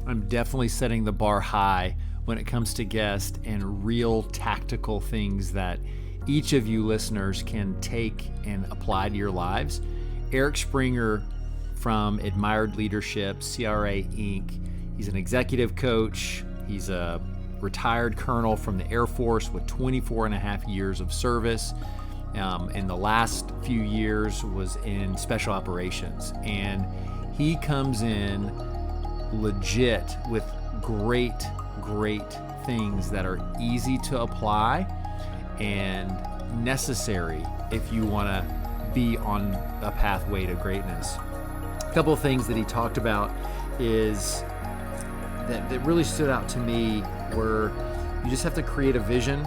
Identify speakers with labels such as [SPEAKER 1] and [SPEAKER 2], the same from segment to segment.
[SPEAKER 1] I'm definitely setting the bar high when it comes to guests and real tactical things that each of you listeners can take and apply to your lives. Eric Springer from Admired Leadership, CRA Inc. He's an executive coach. He's a retired colonel from the Air Force with 24 and a half years of service. And the last few years was in special operations. And he comes in legit with great things that are easy to apply and necessary if you want to be on a pathway to greatness. A couple of things that he talked about is that really stood out to me were you just have to create a vision,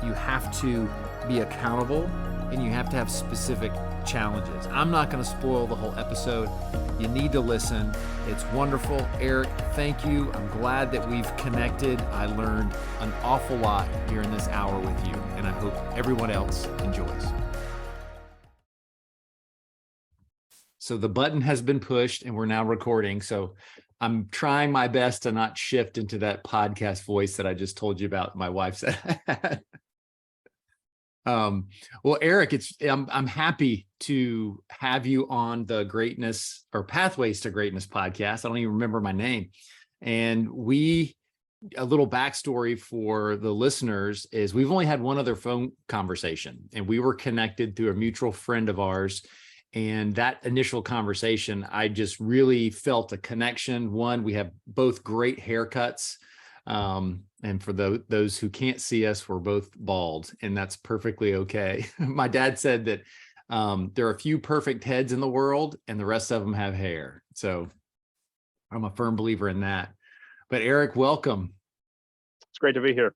[SPEAKER 1] you have to be accountable, and you have to have specific challenges. I'm not going to spoil the whole episode. You need to listen. It's wonderful. Eric, thank you. I'm glad that we've connected. I learned an awful lot during this hour with you, and I hope everyone else enjoys. So the button has been pushed and we're now recording. So I'm trying my best to not shift into that podcast voice that I just told you about. My wife said. Well, Eric, I'm happy to have you on the Greatness or Pathways to Greatness podcast. I don't even remember my name. And a little backstory for the listeners is we've only had one other phone conversation, and we were connected through a mutual friend of ours. And that initial conversation, I just really felt a connection. One, we have both great haircuts. And for those who can't see us, we're both bald, and that's perfectly okay. My dad said that there are a few perfect heads in the world and the rest of them have hair. So I'm a firm believer in that. But Eric, welcome.
[SPEAKER 2] It's great to be here.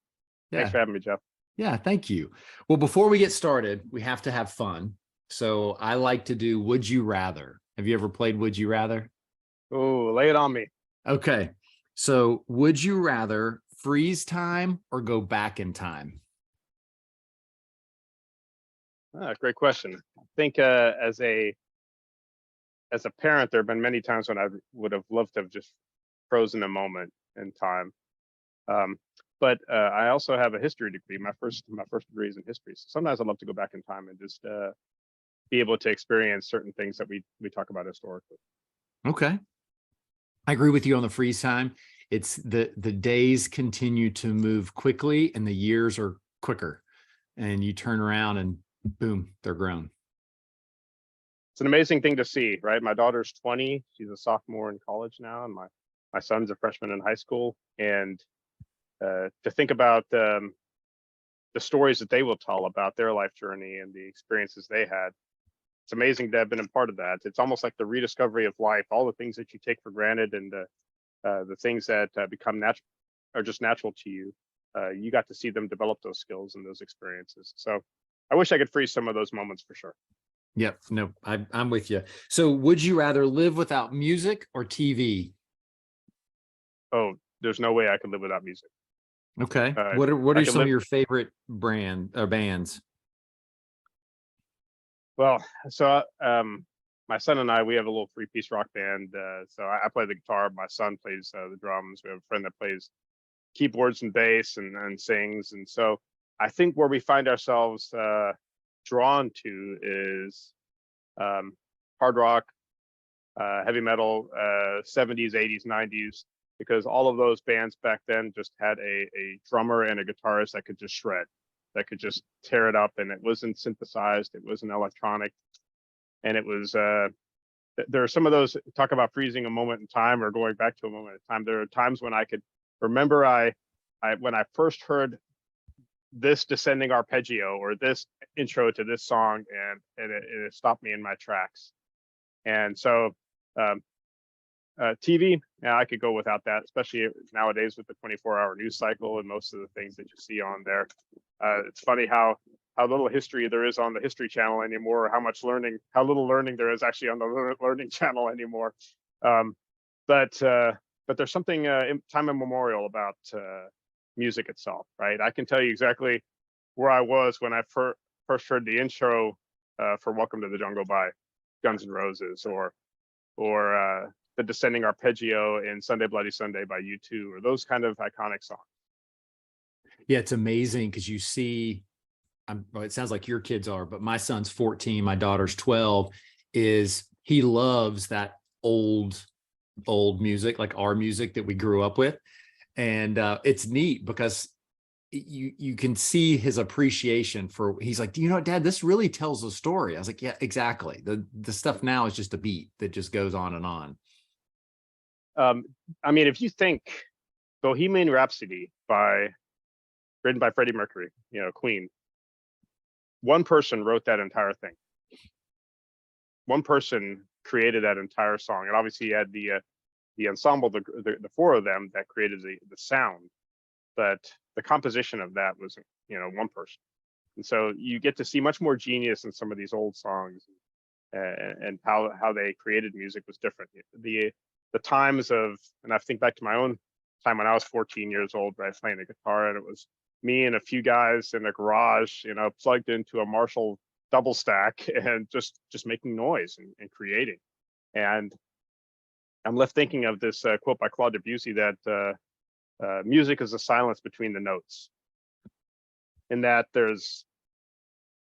[SPEAKER 1] Yeah.
[SPEAKER 2] Thanks for having me, Jeff.
[SPEAKER 1] Yeah, thank you. Well, before we get started, we have to have fun. So I like to do Would You Rather. Have you ever played Would You Rather?
[SPEAKER 2] Oh, lay it on me.
[SPEAKER 1] Okay. So would you rather freeze time or go back in time?
[SPEAKER 2] Great question. I think as a parent, there have been many times when I would have loved to have just frozen a moment in time. But I also have a history degree. My first degree is in history. So sometimes I'd love to go back in time and just be able to experience certain things that we talk about historically.
[SPEAKER 1] Okay. I agree with you on the freeze time. It's the days continue to move quickly and the years are quicker, and you turn around and boom, they're grown.
[SPEAKER 2] It's an amazing thing to see, right? My daughter's 20. She's a sophomore in college now, and my son's a freshman in high school. And to think about the stories that they will tell about their life journey and the experiences they had, it's amazing to have been a part of that. It's almost like the rediscovery of life, all the things that you take for granted and the things that become natural are just natural to you. You got to see them develop those skills and those experiences. So I wish I could freeze some of those moments for sure.
[SPEAKER 1] Yep. No, I'm with you. So would you rather live without music or TV?
[SPEAKER 2] Oh, there's no way I could live without music.
[SPEAKER 1] Okay. What are some of your favorite bands?
[SPEAKER 2] Well, so my son and I, we have a little three-piece rock band. So I play the guitar. My son plays the drums. We have a friend that plays keyboards and bass and sings. And so I think where we find ourselves drawn to is hard rock, heavy metal, 70s, 80s, 90s, because all of those bands back then just had a drummer and a guitarist that could just shred, that could just tear it up, and it wasn't synthesized, it wasn't electronic, and it was there are some of those, talk about freezing a moment in time or going back to a moment in time. There are times when I could remember when I first heard this descending arpeggio or this intro to this song, and it stopped me in my tracks. And so TV, yeah, I could go without that, especially nowadays with the 24-hour news cycle and most of the things that you see on there. It's funny how little history there is on the History Channel anymore, or how little learning there is actually on the Learning Channel anymore. But there's something time immemorial about music itself, right? I can tell you exactly where I was when I first heard the intro for Welcome to the Jungle by Guns N' Roses, or the descending arpeggio in Sunday Bloody Sunday by U2, or those kind of iconic songs.
[SPEAKER 1] Yeah, it's amazing because you see, well, it sounds like your kids are, but my son's 14, my daughter's 12, he loves that old music, like our music that we grew up with. And it's neat because you can see his appreciation for, he's like, do you know what, Dad, this really tells a story. I was like, yeah, exactly. The stuff now is just a beat that just goes on and on.
[SPEAKER 2] I mean, if you think Bohemian Rhapsody written by Freddie Mercury, Queen, one person wrote that entire thing. One person created that entire song, and obviously he had the ensemble, the four of them that created the sound, but the composition of that was one person. And so you get to see much more genius in some of these old songs, and how they created music was different. The times of, and I think back to my own time when I was 14 years old, right, playing the guitar, and it was me and a few guys in a garage, plugged into a Marshall double stack and just making noise and creating. And I'm left thinking of this quote by Claude Debussy that music is a silence between the notes. In that there's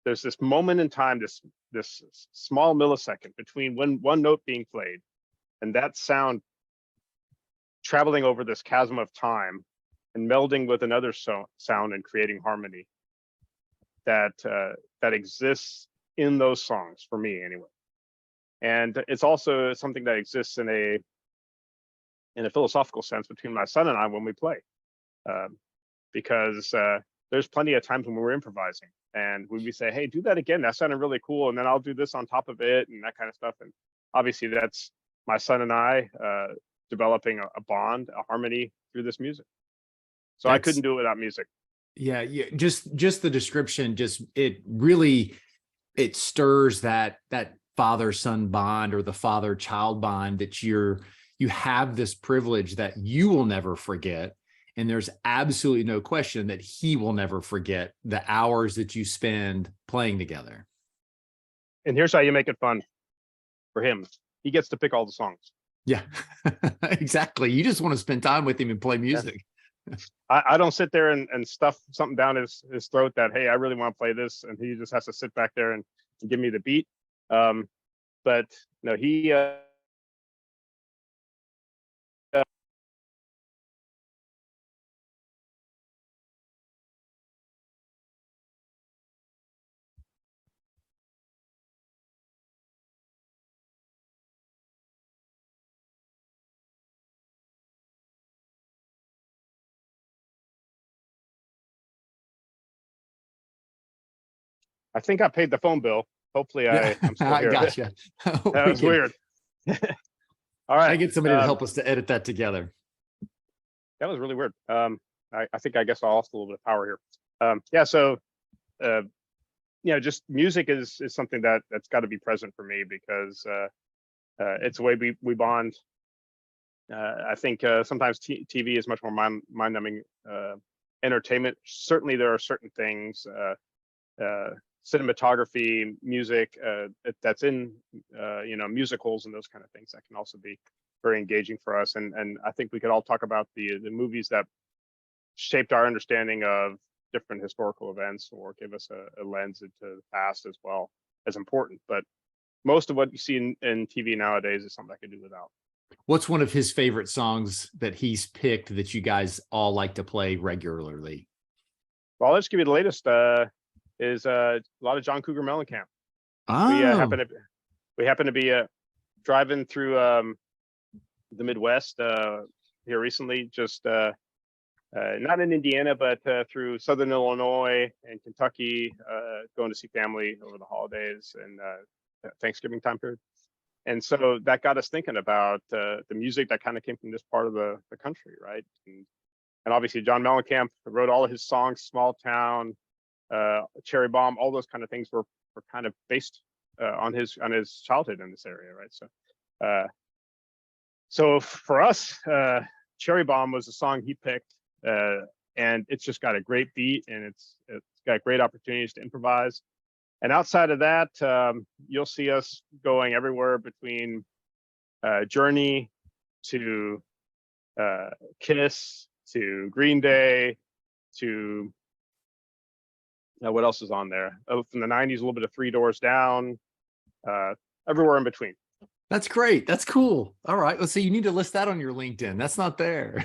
[SPEAKER 2] this moment in time, this small millisecond between one note being played and that sound traveling over this chasm of time and melding with another sound and creating harmony that exists in those songs, for me anyway. And it's also something that exists in a philosophical sense between my son and I when we play, because there's plenty of times when we're improvising and we say, hey, do that again, that sounded really cool, and then I'll do this on top of it and that kind of stuff. And obviously that's my son and I developing a bond, a harmony through this music. So I couldn't do it without music.
[SPEAKER 1] Yeah, just the description, it stirs that father-son bond, or the father-child bond, that you have this privilege that you will never forget. And there's absolutely no question that he will never forget the hours that you spend playing together.
[SPEAKER 2] And here's how you make it fun for him. He gets to pick all the songs.
[SPEAKER 1] Yeah, exactly. You just want to spend time with him and play music.
[SPEAKER 2] Yeah. I don't sit there and stuff something down his throat that, hey, I really want to play this, and he just has to sit back there and give me the beat. But no, he I think I paid the phone bill. Hopefully I'm still here.
[SPEAKER 1] I gotcha.
[SPEAKER 2] That was weird. All right.
[SPEAKER 1] I get somebody to help us to edit that together.
[SPEAKER 2] That was really weird. I think I guess I lost a little bit of power here. Yeah. So, just music is something that's got to be present for me, because it's the way we bond. I think sometimes TV is much more mind-numbing entertainment. Certainly, there are certain things, cinematography, music that's in musicals and those kind of things that can also be very engaging for us. And I think we could all talk about the movies that shaped our understanding of different historical events, or give us a lens into the past as well as important. But most of what you see in TV nowadays is something I could do without.
[SPEAKER 1] What's one of his favorite songs that he's picked that you guys all like to play regularly?
[SPEAKER 2] Well, let's give you the latest. Is a lot of John Cougar Mellencamp.
[SPEAKER 1] Oh.
[SPEAKER 2] We happen to be driving through the Midwest here recently, just not in Indiana, but through Southern Illinois and Kentucky, going to see family over the holidays and Thanksgiving time period. And so that got us thinking about the music that kind of came from this part of the country, right? And obviously John Mellencamp wrote all of his songs, Small Town, Cherry Bomb, all those kind of things were kind of based on his childhood in this area, right? So for us, Cherry Bomb was a song he picked, and it's just got a great beat, and it's got great opportunities to improvise. And outside of that, you'll see us going everywhere between Journey to Kiss to Green Day to what else is on there? Oh, from the 90s, a little bit of Three Doors Down, everywhere in between.
[SPEAKER 1] That's great. That's cool. All right. Let's see. You need to list that on your LinkedIn. That's not there.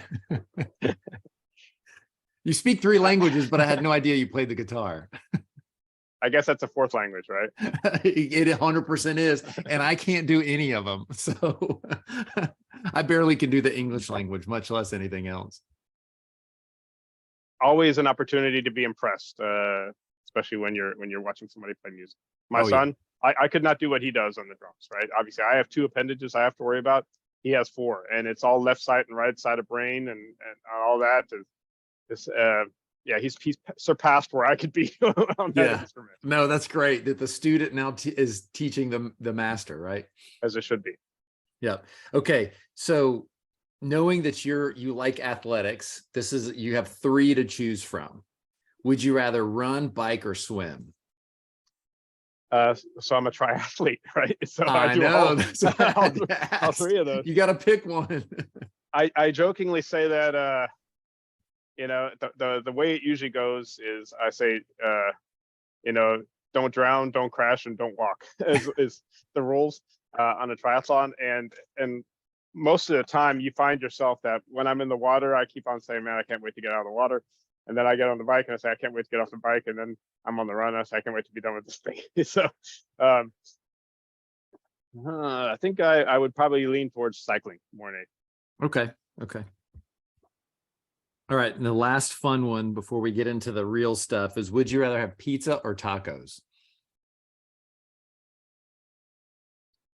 [SPEAKER 1] You speak 3 languages, but I had no idea you played the guitar.
[SPEAKER 2] I guess that's a 4th language, right?
[SPEAKER 1] It 100% is. And I can't do any of them. So I barely can do the English language, much less anything else.
[SPEAKER 2] Always an opportunity to be impressed, especially when you're watching somebody play music. My son, I could not do what he does on the drums, right? Obviously, I have 2 appendages I have to worry about. He has 4, and it's all left side and right side of brain and all that. Yeah, he's surpassed where I could be on that instrument.
[SPEAKER 1] No, that's great that the student now is teaching the master, right?
[SPEAKER 2] As it should be.
[SPEAKER 1] Yeah. Okay. So knowing that you like athletics, you have 3 to choose from. Would you rather run, bike, or swim?
[SPEAKER 2] So I'm a triathlete, right? So
[SPEAKER 1] I
[SPEAKER 2] do
[SPEAKER 1] know.
[SPEAKER 2] all 3 of those.
[SPEAKER 1] You got to pick one.
[SPEAKER 2] I jokingly say that the way it usually goes is I say don't drown, don't crash, and don't walk is the rules on a triathlon. And most of the time you find yourself that when I'm in the water, I keep on saying, man, I can't wait to get out of the water. And then I get on the bike and I say, I can't wait to get off the bike. And then I'm on the run. I say, I can't wait to be done with this thing. So I think I would probably lean towards cycling more than anything.
[SPEAKER 1] Okay. All right. And the last fun one before we get into the real stuff is, would you rather have pizza or tacos?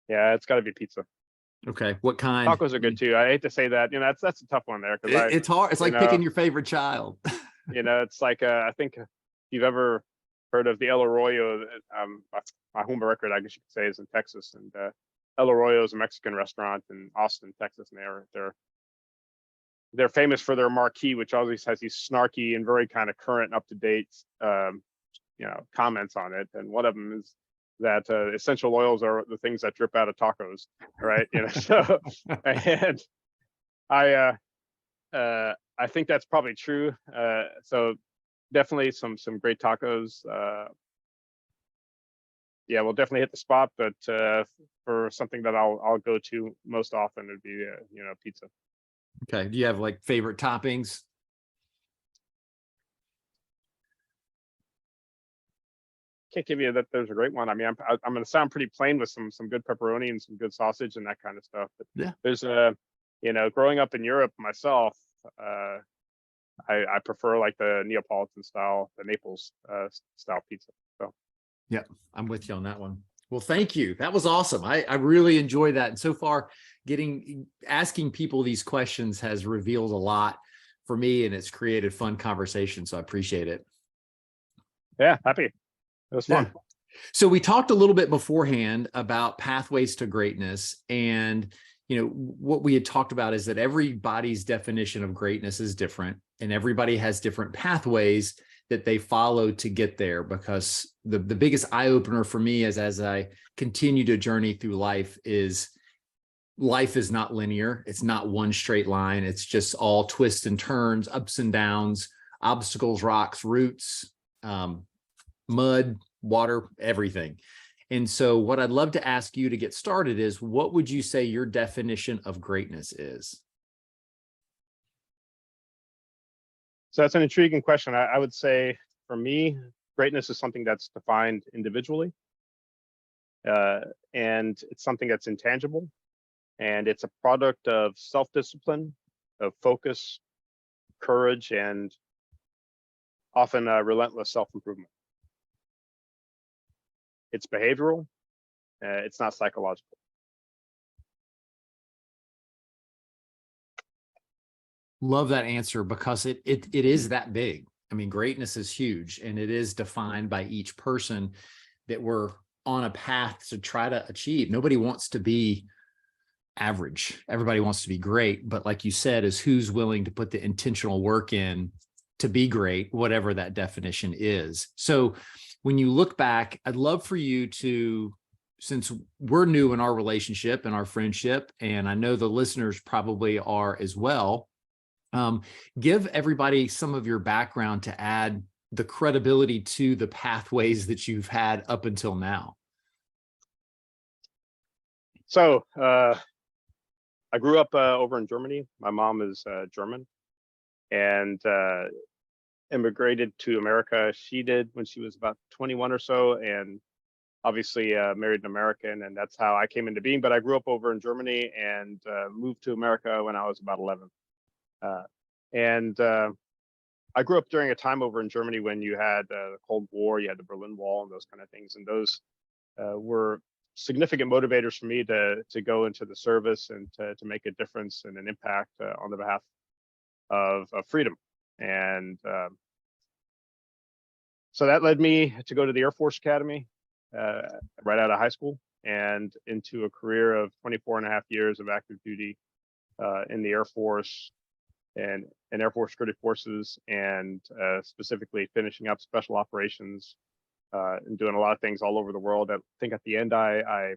[SPEAKER 2] Yeah, it's got to be pizza.
[SPEAKER 1] Okay. What kind?
[SPEAKER 2] Tacos are good too. I hate to say that. That's a tough one there because
[SPEAKER 1] it's hard. It's like picking your favorite child.
[SPEAKER 2] It's like I think if you've ever heard of the El Arroyo, my home record, I guess you could say, is in Texas, and El Arroyo is a Mexican restaurant in Austin, Texas, and they're famous for their marquee, which always has these snarky and very kind of current, up to date, comments on it. And one of them is that essential oils are the things that drip out of tacos, right? So, and I think that's probably true. So definitely some great tacos. Yeah, we'll definitely hit the spot, but for something that I'll go to most often, it'd be pizza.
[SPEAKER 1] Okay. Do you have like favorite toppings?
[SPEAKER 2] Can't give you that there's a great one. I mean, I'm going to sound pretty plain with some good pepperoni and some good sausage and that kind of stuff. But
[SPEAKER 1] yeah,
[SPEAKER 2] there's growing up in Europe myself, I prefer like the Neapolitan style, the Naples style pizza. So
[SPEAKER 1] yeah, I'm with you on that one. Well, thank you. That was awesome. I really enjoyed that. And so far, asking people these questions has revealed a lot for me, and it's created fun conversation. So I appreciate it.
[SPEAKER 2] Yeah, happy. It was fun.
[SPEAKER 1] Yeah. So we talked a little bit beforehand about pathways to greatness. And, what we had talked about is that everybody's definition of greatness is different, and everybody has different pathways that they follow to get there. Because the biggest eye opener for me is, as I continue to journey through life is not linear. It's not one straight line. It's just all twists and turns, ups and downs, obstacles, rocks, roots, mud, water, everything. And so what I'd love to ask you to get started is, what would you say your definition of greatness is?
[SPEAKER 2] So that's an intriguing question. I would say for me, greatness is something that's defined individually. And it's something that's intangible. And it's a product of self-discipline, of focus, courage, and often relentless self-improvement. It's behavioral. It's not psychological.
[SPEAKER 1] Love that answer, because it is that big. I mean, greatness is huge, and it is defined by each person that we're on a path to try to achieve. Nobody wants to be average. Everybody wants to be great. But like you said, is who's willing to put the intentional work in to be great, whatever that definition is. So when you look back, I'd love for you to since we're new in our relationship and our friendship, and I know the listeners probably are as well, give everybody some of your background to add the credibility to the pathways that you've had up until now.
[SPEAKER 2] So I grew up over in Germany. My mom is German, and immigrated to America. She did when she was about 21 or so, and obviously married an American, and that's how I came into being. But I grew up over in Germany and moved to America when I was about 11. And I grew up during a time over in Germany when you had the Cold War, you had the Berlin Wall, and those kind of things. And those were significant motivators for me to go into the service and to make a difference and an impact on the behalf of freedom. And so that led me to go to the Air Force Academy right out of high school and into a career of 24 and a half years of active duty in the Air Force and Air Force Security Forces, and specifically finishing up special operations and doing a lot of things all over the world. I think at the end, I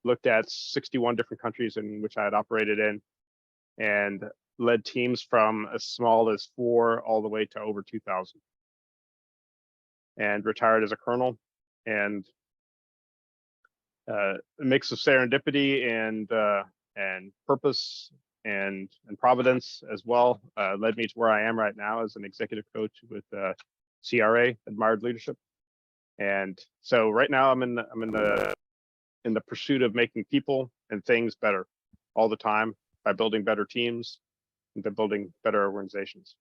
[SPEAKER 2] looked at 61 different countries in which I had operated in, and led teams from as small as 4 all the way to over 2,000. And retired as a colonel. And a mix of serendipity and purpose and providence as well led me to where I am right now as an executive coach with CRA, Admired Leadership. And so right now I'm in the pursuit of making people and things better all the time by building better teams and by building better organizations.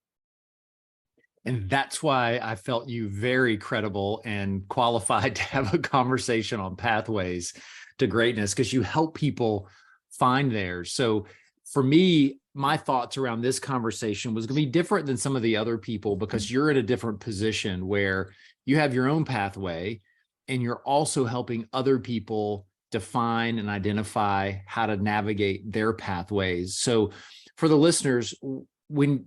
[SPEAKER 1] And that's why I felt you very credible and qualified to have a conversation on pathways to greatness, because you help people find theirs. So for me, my thoughts around this conversation was going to be different than some of the other people, because you're in a different position where you have your own pathway and you're also helping other people define and identify how to navigate their pathways. So for the listeners, when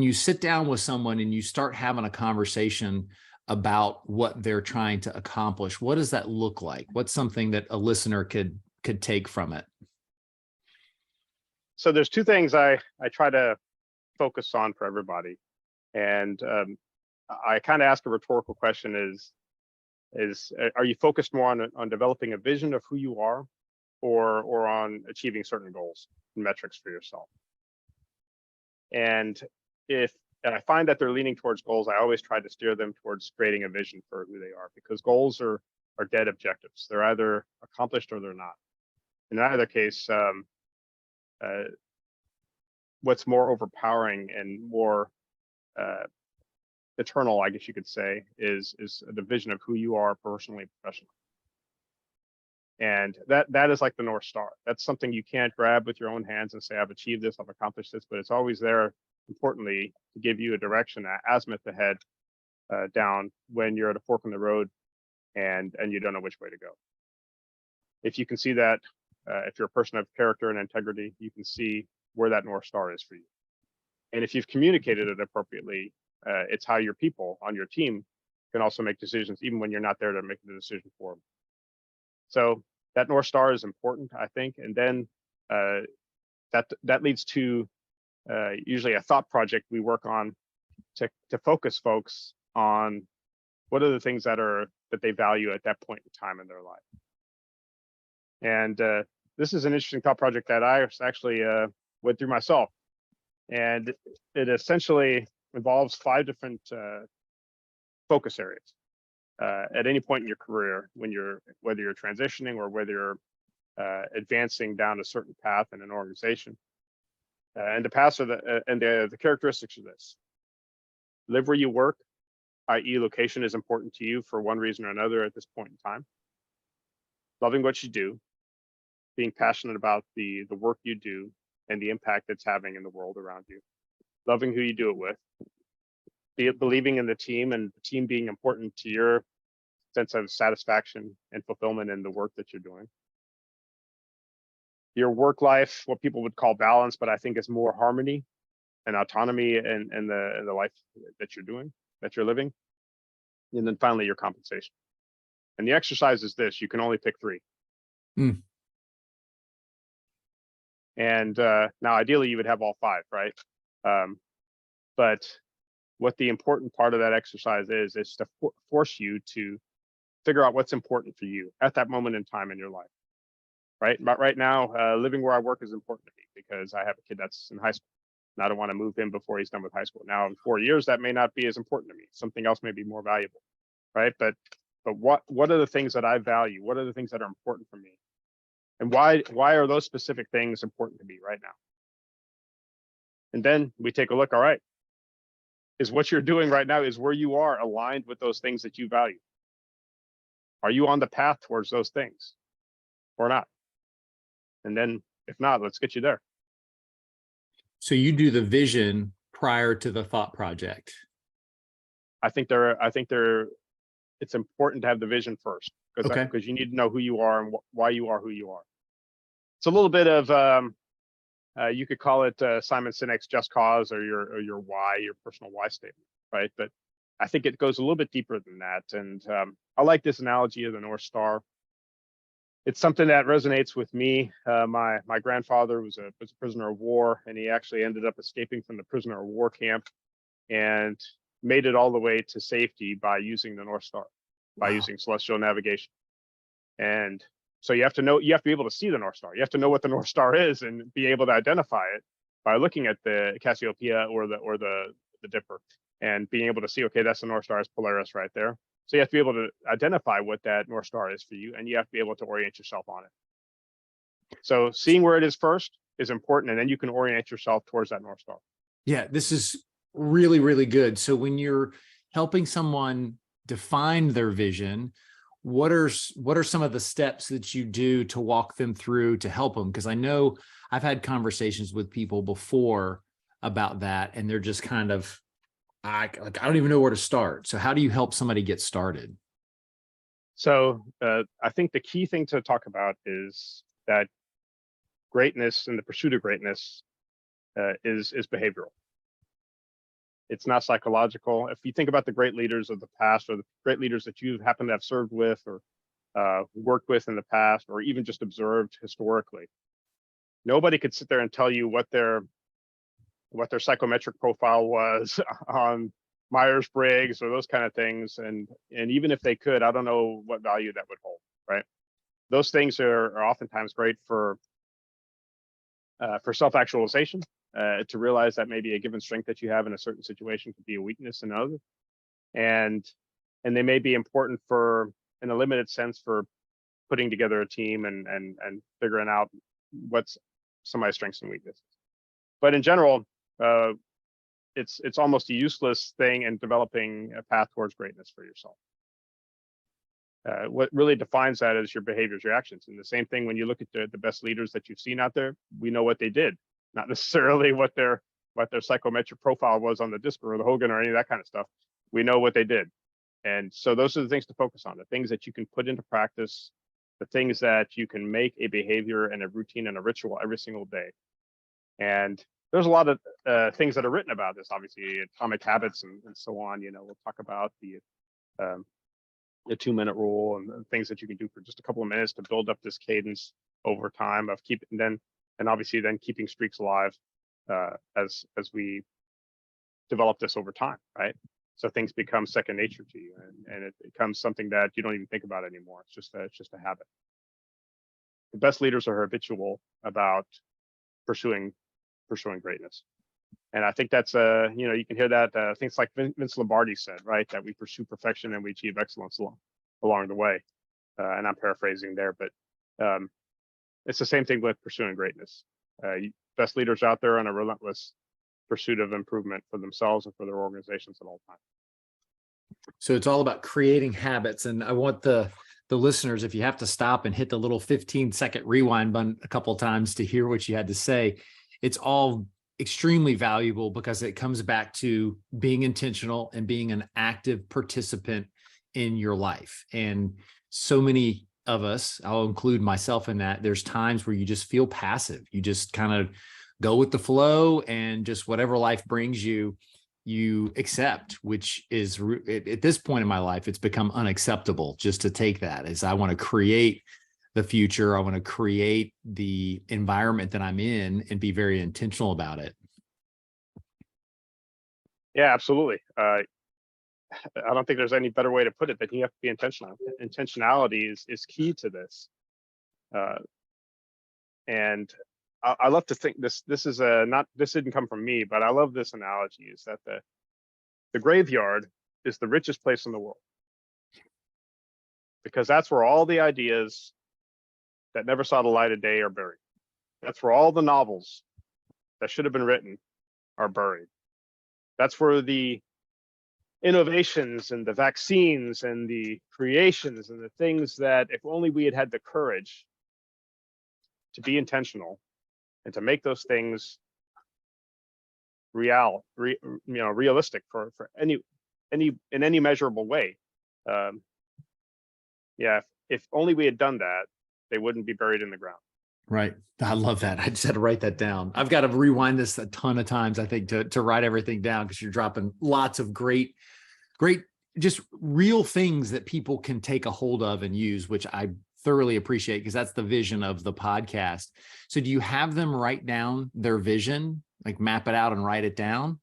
[SPEAKER 1] you sit down with someone and you start having a conversation about what they're trying to accomplish, what does that look like? What's something that a listener could take from it?
[SPEAKER 2] So there's 2 things I try to focus on for everybody. And I kind of ask a rhetorical question is are you focused more on developing a vision of who you are, or on achieving certain goals and metrics for yourself? And if I find that they're leaning towards goals, I always try to steer them towards creating a vision for who they are, because goals are dead objectives. They're either accomplished or they're not. In either case, what's more overpowering and more eternal, I guess you could say, is the vision of who you are personally and professionally. And that is like the North Star. That's something you can't grab with your own hands and say, I've achieved this, I've accomplished this, but it's always there, importantly, to give you a direction, an azimuth to head down when you're at a fork in the road and you don't know which way to go. If you can see that, if you're a person of character and integrity, you can see where that North Star is for you. And if you've communicated it appropriately, it's how your people on your team can also make decisions, even when you're not there to make the decision for them. So that North Star is important, I think. And then that leads to usually a thought project we work on to focus folks on what are the things that they value at that point in time in their life. And this is an interesting thought project that I actually went through myself. And it essentially involves 5 different focus areas at any point in your career, whether you're transitioning or whether you're advancing down a certain path in an organization. And the paths are the characteristics of this: live where you work, i.e. location is important to you for one reason or another at this point in time. Loving what you do, being passionate about the work you do and the impact it's having in the world around you. Loving who you do it with, believing in the team and the team being important to your sense of satisfaction and fulfillment in the work that you're doing. Your work life, what people would call balance, but I think is more harmony and autonomy in the life that you're living. And then finally, your compensation. And the exercise is this: you can only pick 3.
[SPEAKER 1] Mm.
[SPEAKER 2] And now ideally you would have all 5, right? But what the important part of that exercise is to force you to figure out what's important for you at that moment in time in your life, right? But right now, living where I work is important to me because I have a kid that's in high school, and I don't want to move him before he's done with high school. Now, in 4 years, that may not be as important to me. Something else may be more valuable, right? But what are the things that I value? What are the things that are important for me? And why are those specific things important to me right now? And then we take a look. All right, is what you're doing right now, is where you are aligned with those things that you value? Are you on the path towards those things or not? And then if not, let's get you there.
[SPEAKER 1] So you do the vision prior to the thought project.
[SPEAKER 2] I think it's important to have the vision first, because you need to know who you are and why you are who you are. It's a little bit of you could call it Simon Sinek's just cause, or your why, your personal why statement, right? But I think it goes a little bit deeper than that. And I like this analogy of the North Star. It's something that resonates with me. My grandfather was a prisoner of war, and he actually ended up escaping from the prisoner of war camp and made it all the way to safety by using the North Star, by using celestial navigation. And so you have to be able to see the North Star. You have to know what the North Star is and be able to identify it by looking at the Cassiopeia or the Dipper, and being able to see, okay, that's the North Star, it's Polaris right there. So you have to be able to identify what that North Star is for you, and you have to be able to orient yourself on it. So seeing where it is first is important, and then you can orient yourself towards that North Star.
[SPEAKER 1] Yeah, this is really, really good. So when you're helping someone define their vision, what are some of the steps that you do to walk them through to help them? Because I know I've had conversations with people before about that, and they're just kind of, I don't even know where to start. So how do you help somebody get started?
[SPEAKER 2] So I think the key thing to talk about is that greatness and the pursuit of greatness is behavioral. It's not psychological. If you think about the great leaders of the past, or the great leaders that you happen to have served with or worked with in the past, or even just observed historically, nobody could sit there and tell you what their psychometric profile was on Myers-Briggs or those kind of things. And even if they could, I don't know what value that would hold, right? Those things are oftentimes great for self-actualization, to realize that maybe a given strength that you have in a certain situation could be a weakness in another. And they may be important for, in a limited sense, for putting together a team and figuring out what's somebody's strengths and weaknesses. But in general, it's almost a useless thing in developing a path towards greatness for yourself. What really defines that is your behaviors, your actions. And the same thing when you look at the best leaders that you've seen out there, we know what they did, not necessarily what their psychometric profile was on the Disper or the Hogan or any of that kind of stuff. We know what they did. And so those are the things to focus on, the things that you can put into practice, the things that you can make a behavior and a routine and a ritual every single day. And there's a lot of things that are written about this, obviously, Atomic Habits and so on. You know, we'll talk about the 2-minute rule and things that you can do for just a couple of minutes to build up this cadence over time of obviously keeping streaks alive as we develop this over time, right? So things become second nature to you, and it becomes something that you don't even think about anymore. It's just a habit. The best leaders are habitual about pursuing greatness. And I think that's you can hear that things like Vince Lombardi said, right, that we pursue perfection and we achieve excellence along the way. And I'm paraphrasing there, but it's the same thing with pursuing greatness. Best leaders out there on a relentless pursuit of improvement for themselves and for their organizations at all times.
[SPEAKER 1] So it's all about creating habits. And I want the listeners, if you have to stop and hit the little 15-second rewind button a couple of times to hear what you had to say, it's all extremely valuable because it comes back to being intentional and being an active participant in your life. And so many of us, I'll include myself in that, there's times where you just feel passive. You just kind of go with the flow and just whatever life brings you. you accept, which is at this point in my life, it's become unacceptable just to take that as I want to create the future. I want to create the environment that I'm in and be very intentional about it.
[SPEAKER 2] Yeah, absolutely. I don't think there's any better way to put it than you have to be intentional. Intentionality is key to this. And I love to think this is this didn't come from me, but I love this analogy, is that the graveyard is the richest place in the world, because that's where all the ideas that never saw the light of day are buried. That's where all the novels that should have been written are buried. That's where the innovations and the vaccines and the creations and the things that, if only we had had the courage to be intentional and to make those things realistic for any in any measurable way. Yeah, if only we had done that, they wouldn't be buried in the ground.
[SPEAKER 1] Right. I love that. I just had to write that down. I've got to rewind this a ton of times, I think, to write everything down, because you're dropping lots of great, just real things that people can take a hold of and use, which I thoroughly appreciate, because that's the vision of the podcast. So do you have them write down their vision, like map it out and write it down?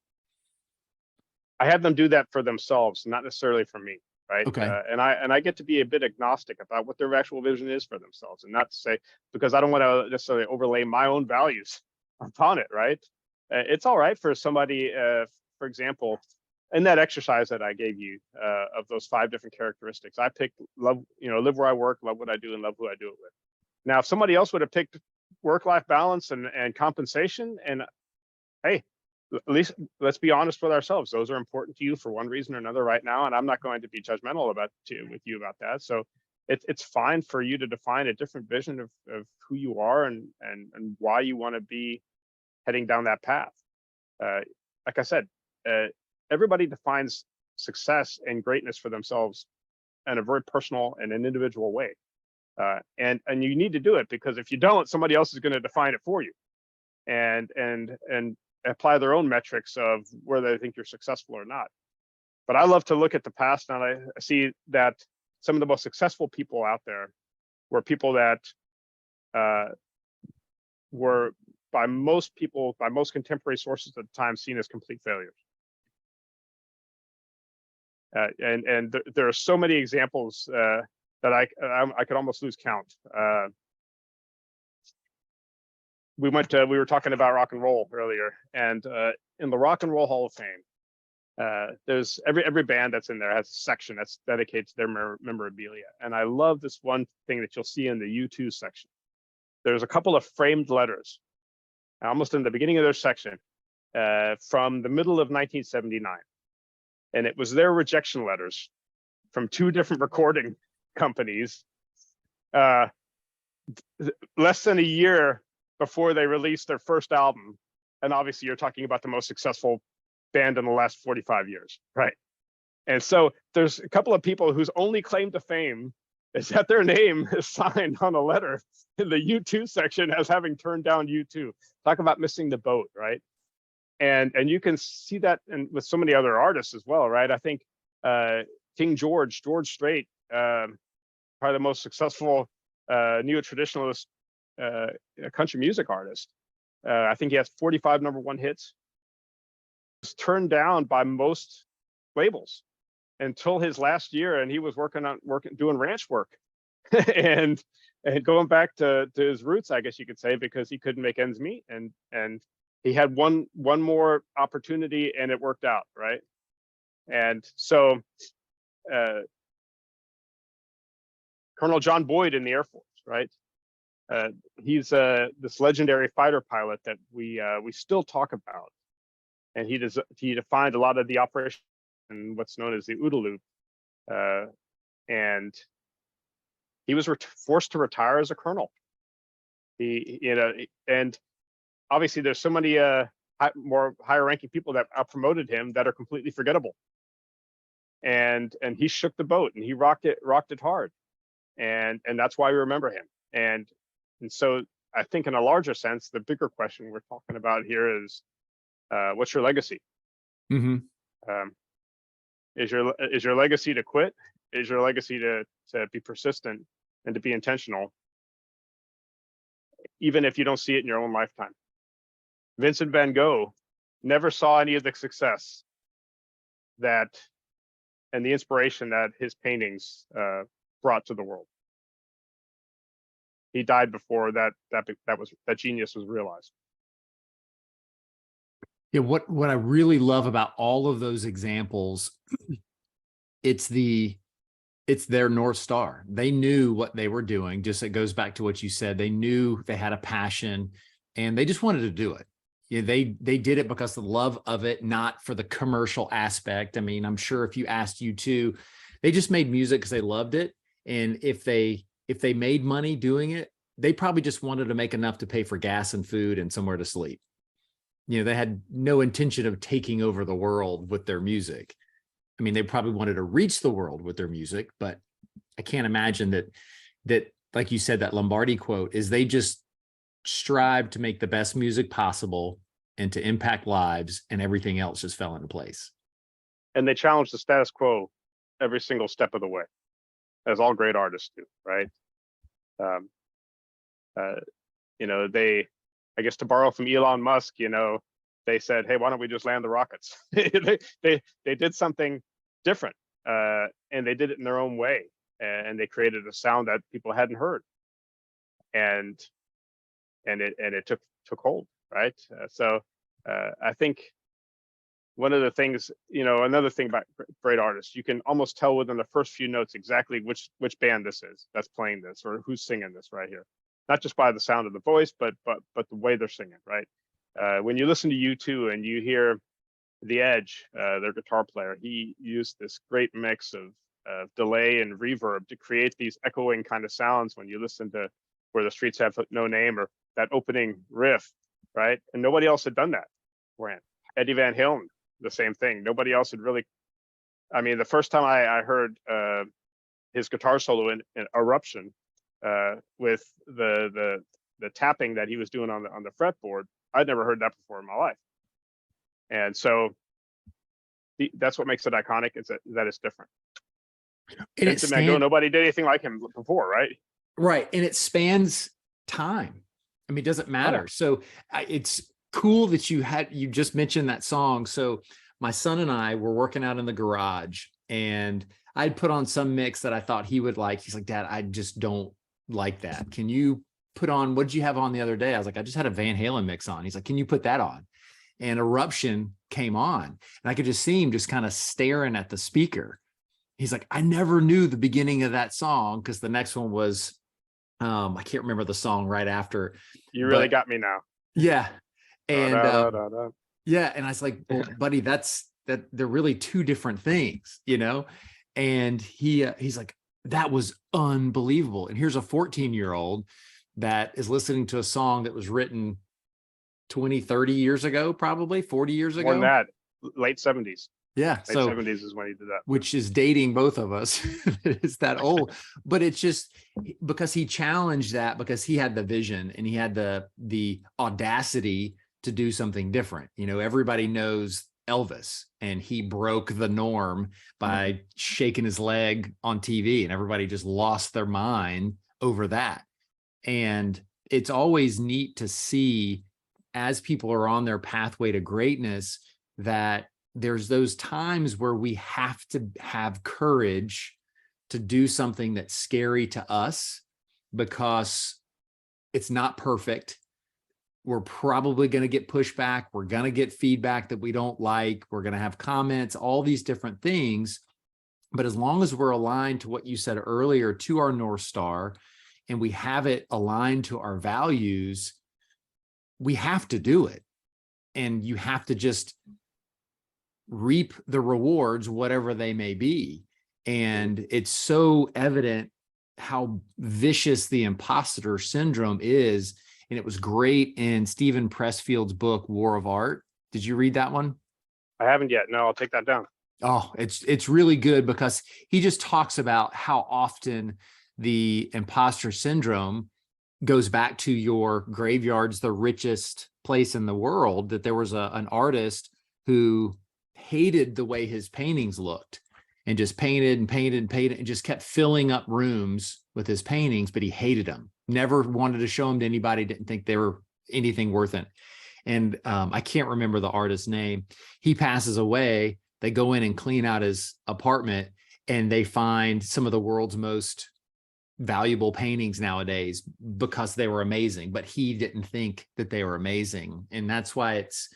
[SPEAKER 2] I have them do that for themselves, not necessarily for me. Right.
[SPEAKER 1] Okay.
[SPEAKER 2] And I get to be a bit agnostic about what their actual vision is for themselves, and not to say, because I don't want to necessarily overlay my own values upon it. Right. It's all right for somebody, for example, in that exercise that I gave you of those 5 different characteristics, I picked love, live where I work, love what I do, and love who I do it with. Now, if somebody else would have picked work-life balance and compensation, and hey, at least let's be honest with ourselves. Those are important to you for one reason or another right now, and I'm not going to be judgmental with you about that. So it's fine for you to define a different vision of who you are and why you want to be heading down that path. Like I said, everybody defines success and greatness for themselves in a very personal and an individual way. And you need to do it, because if you don't, somebody else is going to define it for you and apply their own metrics of whether they think you're successful or not. But I love to look at the past, and I see that some of the most successful people out there were people that were by most contemporary sources at the time, seen as complete failures. And there are so many examples that I could almost lose count. We were talking about rock and roll earlier, and in the Rock and Roll Hall of Fame, there's every band that's in there has a section that's dedicated to their memorabilia. And I love this one thing that you'll see in the U2 section. There's a couple of framed letters, almost in the beginning of their section, from the middle of 1979. And it was their rejection letters from 2 different recording companies, less than a year before they released their first album. And obviously you're talking about the most successful band in the last 45 years, right? And so there's a couple of people whose only claim to fame is that their name is signed on a letter in the U2 section as having turned down U2. Talk about missing the boat, right? And you can see that with so many other artists as well, right? I think King George Strait, probably the most successful neo-traditionalist country music artist. I think he has 45 #1 hits. Was turned down by most labels until his last year, and he was doing ranch work and going back to his roots, I guess you could say, because he couldn't make ends meet, and he had one more opportunity and it worked out, right? And so Colonel John Boyd in the Air Force, right? He's this legendary fighter pilot that we still talk about, and he defined a lot of the operation in what's known as the OODA loop, and he was forced to retire as a colonel. And obviously there's so many more higher ranking people that promoted him that are completely forgettable, and he shook the boat and he rocked it hard, and that's why we remember him. And so I think in a larger sense, the bigger question we're talking about here is, what's your legacy?
[SPEAKER 1] Mm-hmm.
[SPEAKER 2] Um, is your legacy to quit? Is your legacy to be persistent and to be intentional, even if you don't see it in your own lifetime? Vincent van Gogh never saw any of the success that and the inspiration that his paintings brought to the world. He died before that genius was realized.
[SPEAKER 1] Yeah, what I really love about all of those examples, it's their North Star. They knew what they were doing. Just it goes back to what you said. They knew they had a passion and they just wanted to do it. Yeah, they did it because of the love of it, not for the commercial aspect. I mean, I'm sure if you asked U2, they just made music because they loved it. And if they made money doing it, they probably just wanted to make enough to pay for gas and food and somewhere to sleep. You know, they had no intention of taking over the world with their music. I mean, they probably wanted to reach the world with their music, but I can't imagine that, like you said, that Lombardi quote is they just strive to make the best music possible and to impact lives, and everything else just fell into place.
[SPEAKER 2] And they challenged the status quo every single step of the way, as all great artists do, right? You know, I guess to borrow from Elon Musk, you know, they said, hey, why don't we just land the rockets? they did something different, and they did it in their own way, and they created a sound that people hadn't heard, and it took hold, right? I think one of the things, you know, another thing about great artists, you can almost tell within the first few notes exactly which band this is that's playing this, or who's singing this right here, not just by the sound of the voice, but the way they're singing, right? When you listen to U2 and you hear The Edge, their guitar player, he used this great mix of delay and reverb to create these echoing kind of sounds when you listen to Where the Streets Have No Name, or that opening riff, right? And nobody else had done that. Eddie Van Halen, the same thing. Nobody else had really. I mean, the first time I heard his guitar solo in Eruption, with the tapping that he was doing on the fretboard, I'd never heard that before in my life. And so that's what makes it iconic, is that it's different.
[SPEAKER 1] And
[SPEAKER 2] Vincent Van Gogh, nobody did anything like him before, right?
[SPEAKER 1] Right. And it spans time. I mean, it doesn't matter.
[SPEAKER 2] Oh, yeah.
[SPEAKER 1] So it's cool that you just mentioned that song. So my son and I were working out in the garage, and I'd put on some mix that I thought he would like. He's like, Dad, I just don't like that. Can you put on, what did you have on the other day? I was like, I just had a Van Halen mix on. He's like, can you put that on? And Eruption came on, and I could just see him just kind of staring at the speaker. He's like, I never knew the beginning of that song, because the next one was, I can't remember the song right after.
[SPEAKER 2] You really got me now.
[SPEAKER 1] Yeah. And
[SPEAKER 2] yeah,
[SPEAKER 1] and I was like, well, buddy, that they're really two different things, you know? And he's like, that was unbelievable. And here's a 14-year-old that is listening to a song that was written 20, 30 years ago, probably 40 years ago.
[SPEAKER 2] More than that, late 70s.
[SPEAKER 1] Yeah.
[SPEAKER 2] Late 70s is when he did that.
[SPEAKER 1] Which is dating both of us. It's that old, but it's just because he challenged that, because he had the vision and he had the audacity to do something different. You know, everybody knows Elvis, and he broke the norm by shaking his leg on TV, and everybody just lost their mind over that. And it's always neat to see, as people are on their pathway to greatness, that there's those times where we have to have courage to do something that's scary to us, because it's not perfect. We're probably going to get pushback. We're going to get feedback that we don't like. We're going to have comments, all these different things. But as long as we're aligned to what you said earlier, to our North Star, and we have it aligned to our values, we have to do it. And you have to just reap the rewards, whatever they may be. And it's so evident how vicious the imposter syndrome is. And it was great in Stephen Pressfield's book, War of Art. Did you read that one?
[SPEAKER 2] I haven't yet. No, I'll take that down.
[SPEAKER 1] Oh, it's really good, because he just talks about how often the imposter syndrome goes back to your graveyard's the richest place in the world, that there was an artist who hated the way his paintings looked, and just painted and painted and painted and just kept filling up rooms with his paintings, but he hated them. Never wanted to show them to anybody, didn't think they were anything worth it. And I can't remember the artist's name. He passes away. They go in and clean out his apartment, and they find some of the world's most valuable paintings nowadays because they were amazing, but he didn't think that they were amazing. And that's why it's,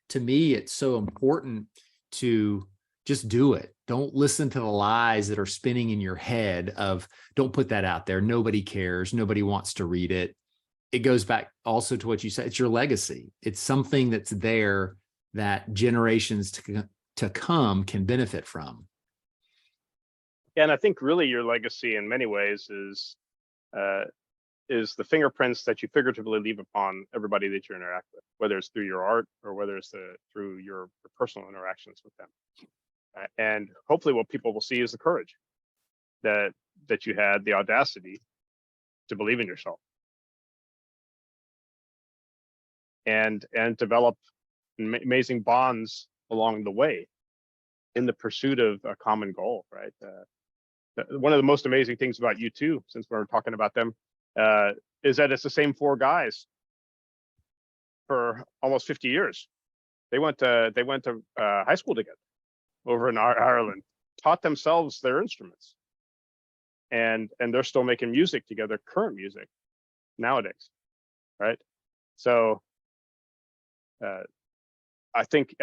[SPEAKER 1] to me, it's so important to just do it. Don't listen to the lies that are spinning in your head of, don't put that out there. Nobody cares. Nobody wants to read it. It goes back also to what you said. It's your legacy. It's something that's there that generations to come can benefit from.
[SPEAKER 2] Yeah, and I think really your legacy in many ways is the fingerprints that you figuratively leave upon everybody that you interact with, whether it's through your art or whether it's through your personal interactions with them. And hopefully what people will see is the courage that you had, the audacity to believe in yourself and develop amazing bonds along the way in the pursuit of a common goal, right? One of the most amazing things about U2, since we're talking about them, is that it's the same four guys for almost 50 years. They went to high school together over in Ireland, taught themselves their instruments, and they're still making music together, current music nowadays, right? So I think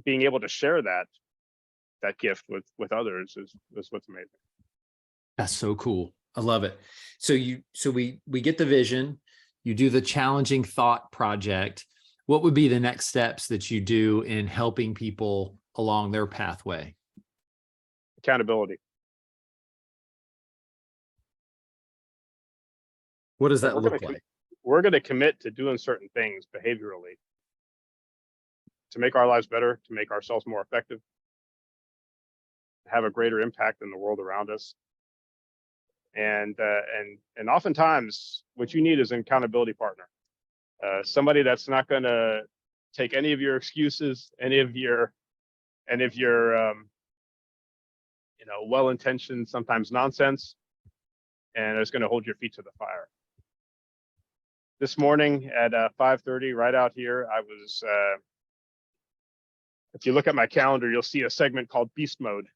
[SPEAKER 2] being able to share that gift with others is what's amazing.
[SPEAKER 1] That's so cool. I love it. So we get the vision, you do the challenging thought project. What would be the next steps that you do in helping people along their pathway?
[SPEAKER 2] Accountability.
[SPEAKER 1] What does that look like?
[SPEAKER 2] We're going to commit to doing certain things behaviorally to make our lives better, to make ourselves more effective, to have a greater impact in the world around us. And oftentimes what you need is an accountability partner, somebody that's not going to take any of your excuses, any of your well-intentioned, sometimes nonsense, and is going to hold your feet to the fire. This morning at 5:30, right out here, I was, if you look at my calendar, you'll see a segment called Beast Mode.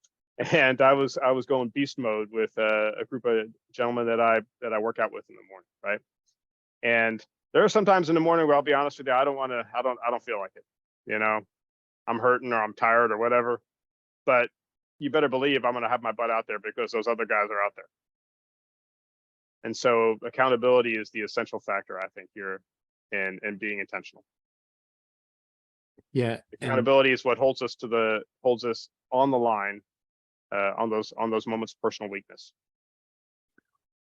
[SPEAKER 2] And I was going beast mode with a group of gentlemen that I work out with in the morning, right? And there are some times in the morning where I'll be honest with you, I don't feel like it. You know, I'm hurting or I'm tired or whatever. But you better believe I'm going to have my butt out there because those other guys are out there. And so accountability is the essential factor, I think, here in being intentional.
[SPEAKER 1] Yeah,
[SPEAKER 2] accountability is what holds us on the line. On those moments of personal weakness.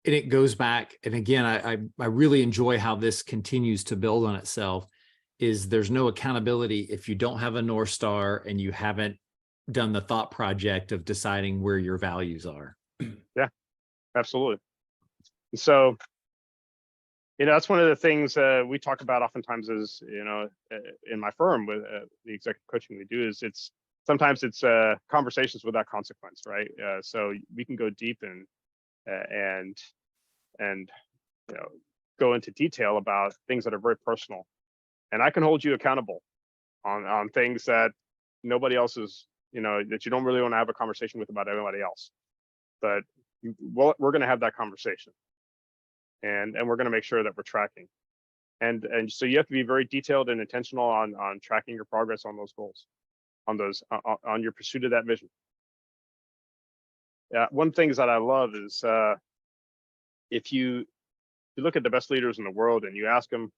[SPEAKER 1] And it goes back, and again, I really enjoy how this continues to build on itself, is there's no accountability if you don't have a North Star and you haven't done the thought project of deciding where your values are.
[SPEAKER 2] Yeah, absolutely. And so, that's one of the things we talk about oftentimes is, in my firm with the executive coaching we do is sometimes it's conversations without consequence, right? So we can go deep and go into detail about things that are very personal, and I can hold you accountable on things that nobody else is, that you don't really want to have a conversation with about anybody else. But we're going to have that conversation, and we're going to make sure that we're tracking, and so you have to be very detailed and intentional on tracking your progress on those goals. On your pursuit of that vision. Yeah, one of the things that I love is if you look at the best leaders in the world and you ask them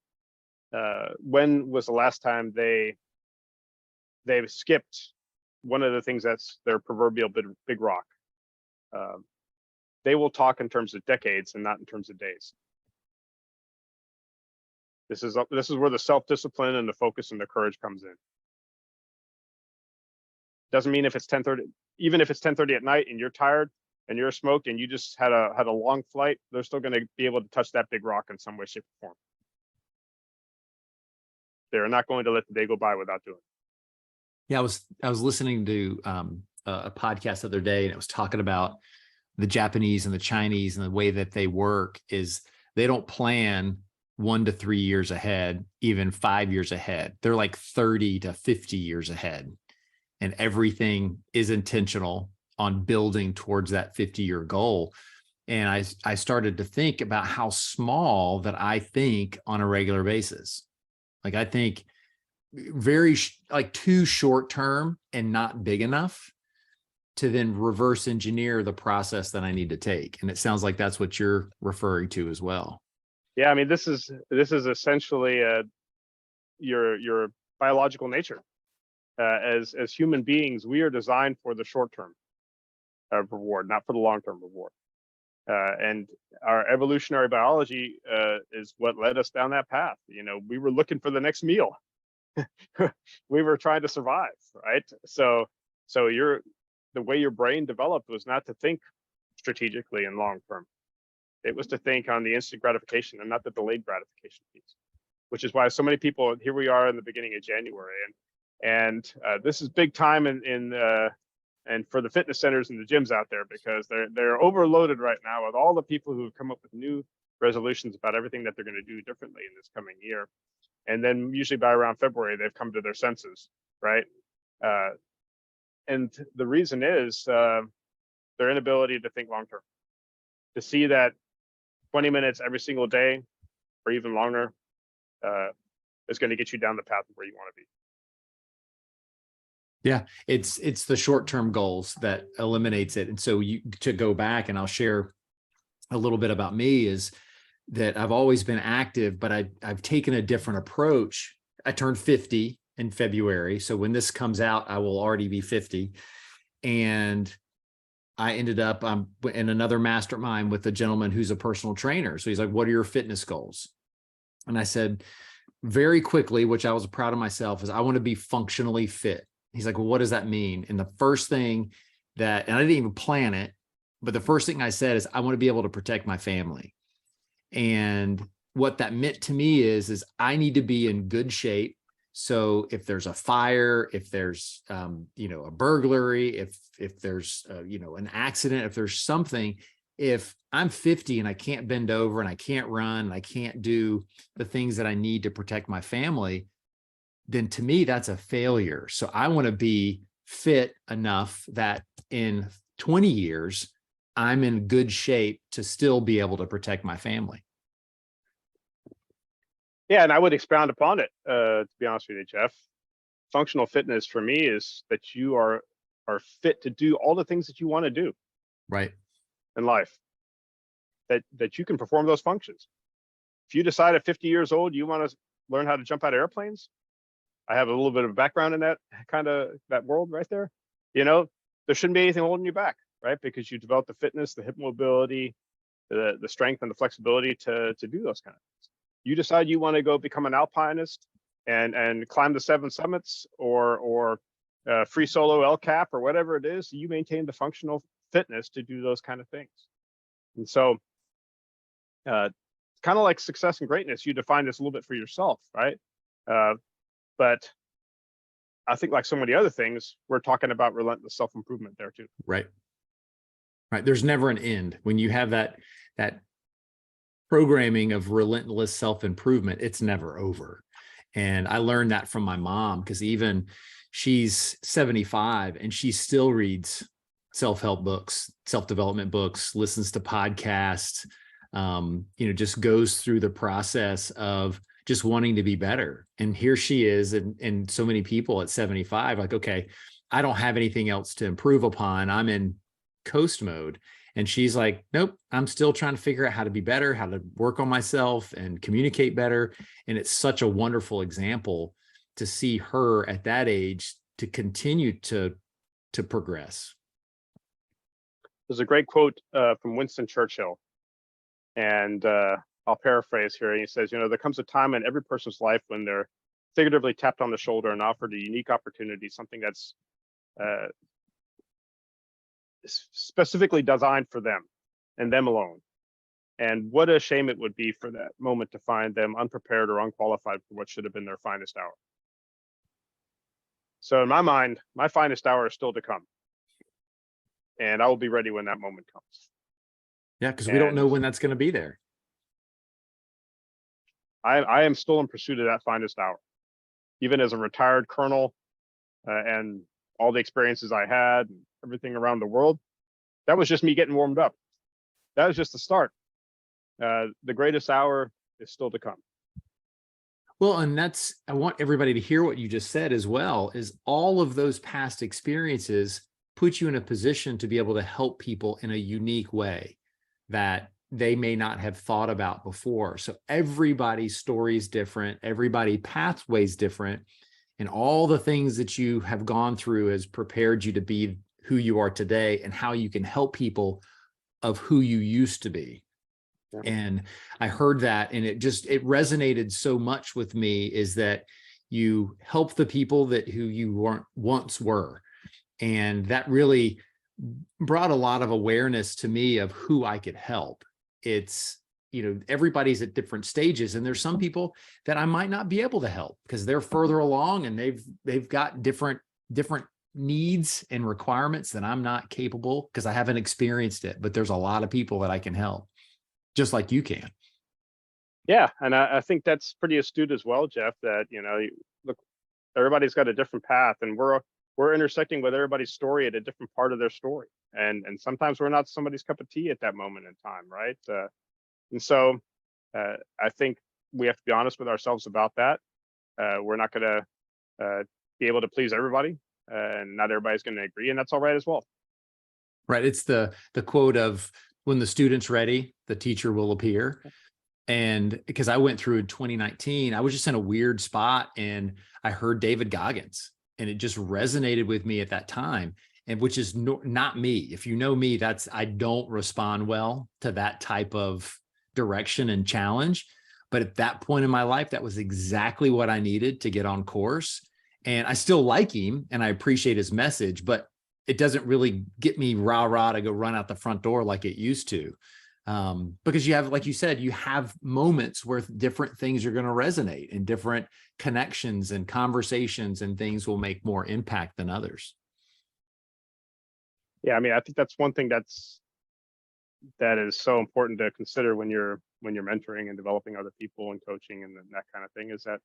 [SPEAKER 2] when was the last time they've skipped one of the things that's their proverbial big rock, they will talk in terms of decades and not in terms of days. This is where the self-discipline and the focus and the courage comes in. Doesn't mean if it's 10:30, even if it's 10:30 at night and you're tired and you're smoked and you just had a long flight, they're still going to be able to touch that big rock in some way, shape, or form. They're not going to let the day go by without doing it.
[SPEAKER 1] Yeah, I was listening to a podcast the other day, and it was talking about the Japanese and the Chinese, and the way that they work is they don't plan 1 to 3 years ahead, even 5 years ahead. They're like 30 to 50 years ahead, and everything is intentional on building towards that 50-year goal. And I started to think about how small that I think on a regular basis. Like I think very like too short term and not big enough to then reverse engineer the process that I need to take. And it sounds like that's what you're referring to as well.
[SPEAKER 2] Yeah, I mean, this is essentially your biological nature. As human beings, we are designed for the short term reward, not for the long term reward. And our evolutionary biology is what led us down that path. You know, we were looking for the next meal. We were trying to survive, right? So the way your brain developed was not to think strategically and long term. It was to think on the instant gratification and not the delayed gratification piece, which is why so many people, here we are in the beginning of January, and this is big time and for the fitness centers and the gyms out there, because they're overloaded right now with all the people who have come up with new resolutions about everything that they're going to do differently in this coming year. And then usually by around February, they've come to their senses, right? And the reason is their inability to think long term, to see that 20 minutes every single day or even longer is going to get you down the path of where you want to be.
[SPEAKER 1] Yeah, it's the short-term goals that eliminates it. And so to go back, and I'll share a little bit about me, is that I've always been active, but I've taken a different approach. I turned 50 in February. So when this comes out, I will already be 50. And I ended up in another mastermind with a gentleman who's a personal trainer. So he's like, what are your fitness goals? And I said very quickly, which I was proud of myself, is I want to be functionally fit. He's like, well, what does that mean? And the first thing and I didn't even plan it, but the first thing I said is I want to be able to protect my family. And what that meant to me is I need to be in good shape. So if there's a fire, if there's, a burglary, if there's, an accident, if there's something, if I'm 50 and I can't bend over and I can't run and I can't do the things that I need to protect my family, then to me, that's a failure. So I want to be fit enough that in 20 years, I'm in good shape to still be able to protect my family.
[SPEAKER 2] Yeah, and I would expound upon it, to be honest with you, Jeff. Functional fitness for me is that you are fit to do all the things that you want to do,
[SPEAKER 1] right,
[SPEAKER 2] in life, that you can perform those functions. If you decide at 50 years old you want to learn how to jump out of airplanes, I have a little bit of background in that that world right there. There shouldn't be anything holding you back, right? Because you develop the fitness, the hip mobility, the strength and the flexibility to do those kind of things. You decide you want to go become an alpinist and climb the 7 summits or free solo El Cap or whatever it is, you maintain the functional fitness to do those kind of things. And so kind of like success and greatness, you define this a little bit for yourself, right? But I think like so many other things, we're talking about relentless self-improvement there too.
[SPEAKER 1] Right. There's never an end. When you have that programming of relentless self-improvement, it's never over. And I learned that from my mom, because even she's 75 and she still reads self-help books, self-development books, listens to podcasts, just goes through the process of just wanting to be better. And here she is, and so many people at 75, like, okay, I don't have anything else to improve upon. I'm in coast mode. And she's like, nope, I'm still trying to figure out how to be better, how to work on myself and communicate better. And it's such a wonderful example to see her at that age to continue to progress.
[SPEAKER 2] There's a great quote from Winston Churchill, and I'll paraphrase here. He says, there comes a time in every person's life when they're figuratively tapped on the shoulder and offered a unique opportunity, something that's specifically designed for them and them alone. And what a shame it would be for that moment to find them unprepared or unqualified for what should have been their finest hour. So in my mind, my finest hour is still to come, and I will be ready when that moment comes.
[SPEAKER 1] Yeah, because we don't know
[SPEAKER 2] And
[SPEAKER 1] when that's going to be there.
[SPEAKER 2] I am still in pursuit of that finest hour, even as a retired colonel, and all the experiences I had and everything around the world. That was just me getting warmed up. That was just the start. The greatest hour is still to come.
[SPEAKER 1] Well, and I want everybody to hear what you just said as well, is all of those past experiences put you in a position to be able to help people in a unique way that they may not have thought about before. So everybody's story is different, everybody's pathway is different, and all the things that you have gone through has prepared you to be who you are today and how you can help people of who you used to be.
[SPEAKER 2] Yeah.
[SPEAKER 1] And I heard that, and it resonated so much with me, is that you help the people that who you weren't once were. And that really brought a lot of awareness to me of who I could help. It's, everybody's at different stages, and there's some people that I might not be able to help because they're further along and they've got different needs and requirements that I'm not capable because I haven't experienced it. But there's a lot of people that I can help, just like you can.
[SPEAKER 2] Yeah, and I think that's pretty astute as well, Jeff. That look, everybody's got a different path, and we're intersecting with everybody's story at a different part of their story, and sometimes we're not somebody's cup of tea at that moment in time, right? And so I think we have to be honest with ourselves about that. We're not going to be able to please everybody, and not everybody's going to agree, and that's all right as well.
[SPEAKER 1] Right. It's the quote of, when the student's ready, the teacher will appear. And because I went through in 2019, I was just in a weird spot and I heard David Goggins, and it just resonated with me at that time. And which is not me. If you know me, I don't respond well to that type of direction and challenge. But at that point in my life, that was exactly what I needed to get on course. And I still like him and I appreciate his message, but it doesn't really get me rah to go run out the front door like it used to. Because you have, like you said, you have moments where different things are going to resonate, and different connections and conversations and things will make more impact than others.
[SPEAKER 2] Yeah, I mean, I think that's one thing that is so important to consider when you're mentoring and developing other people and coaching and that kind of thing, is that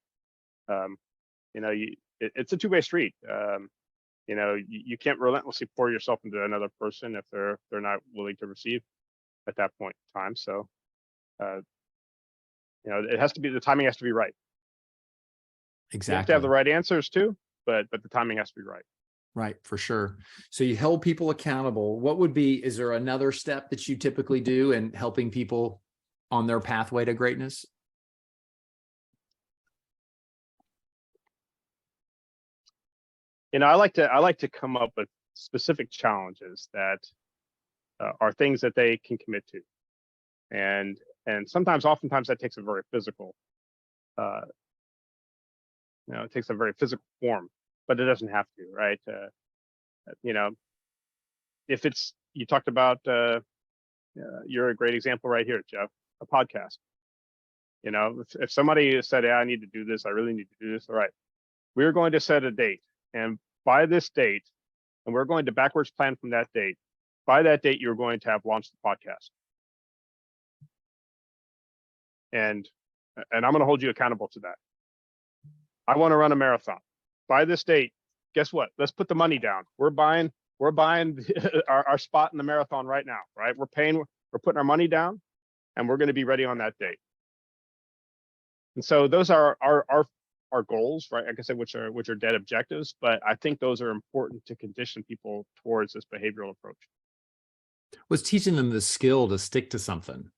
[SPEAKER 2] it's a two-way street. You can't relentlessly pour yourself into another person if they're not willing to receive at that point in time. So it has to be, the timing has to be right.
[SPEAKER 1] Exactly.
[SPEAKER 2] You have to have the right answers too, but the timing has to be right.
[SPEAKER 1] Right, for sure. So you held people accountable. Is there another step that you typically do in helping people on their pathway to greatness?
[SPEAKER 2] I like to come up with specific challenges that are things that they can commit to, and oftentimes that takes a very physical, it takes a very physical form, but it doesn't have to, right? If it's, you talked about, you're a great example right here, Jeff, a podcast. If somebody said, "Yeah, I need to do this, I really need to do this," all right, we're going to set a date, and by this date, and we're going to backwards plan from that date. By that date, you're going to have launched the podcast, and I'm going to hold you accountable to that. I want to run a marathon. By this date, guess what? Let's put the money down. We're buying our spot in the marathon right now, right? We're putting our money down, and we're going to be ready on that date. And so those are our goals, right? Like I said, which are dead objectives, but I think those are important to condition people towards this behavioral approach.
[SPEAKER 1] Was teaching them the skill to stick to something.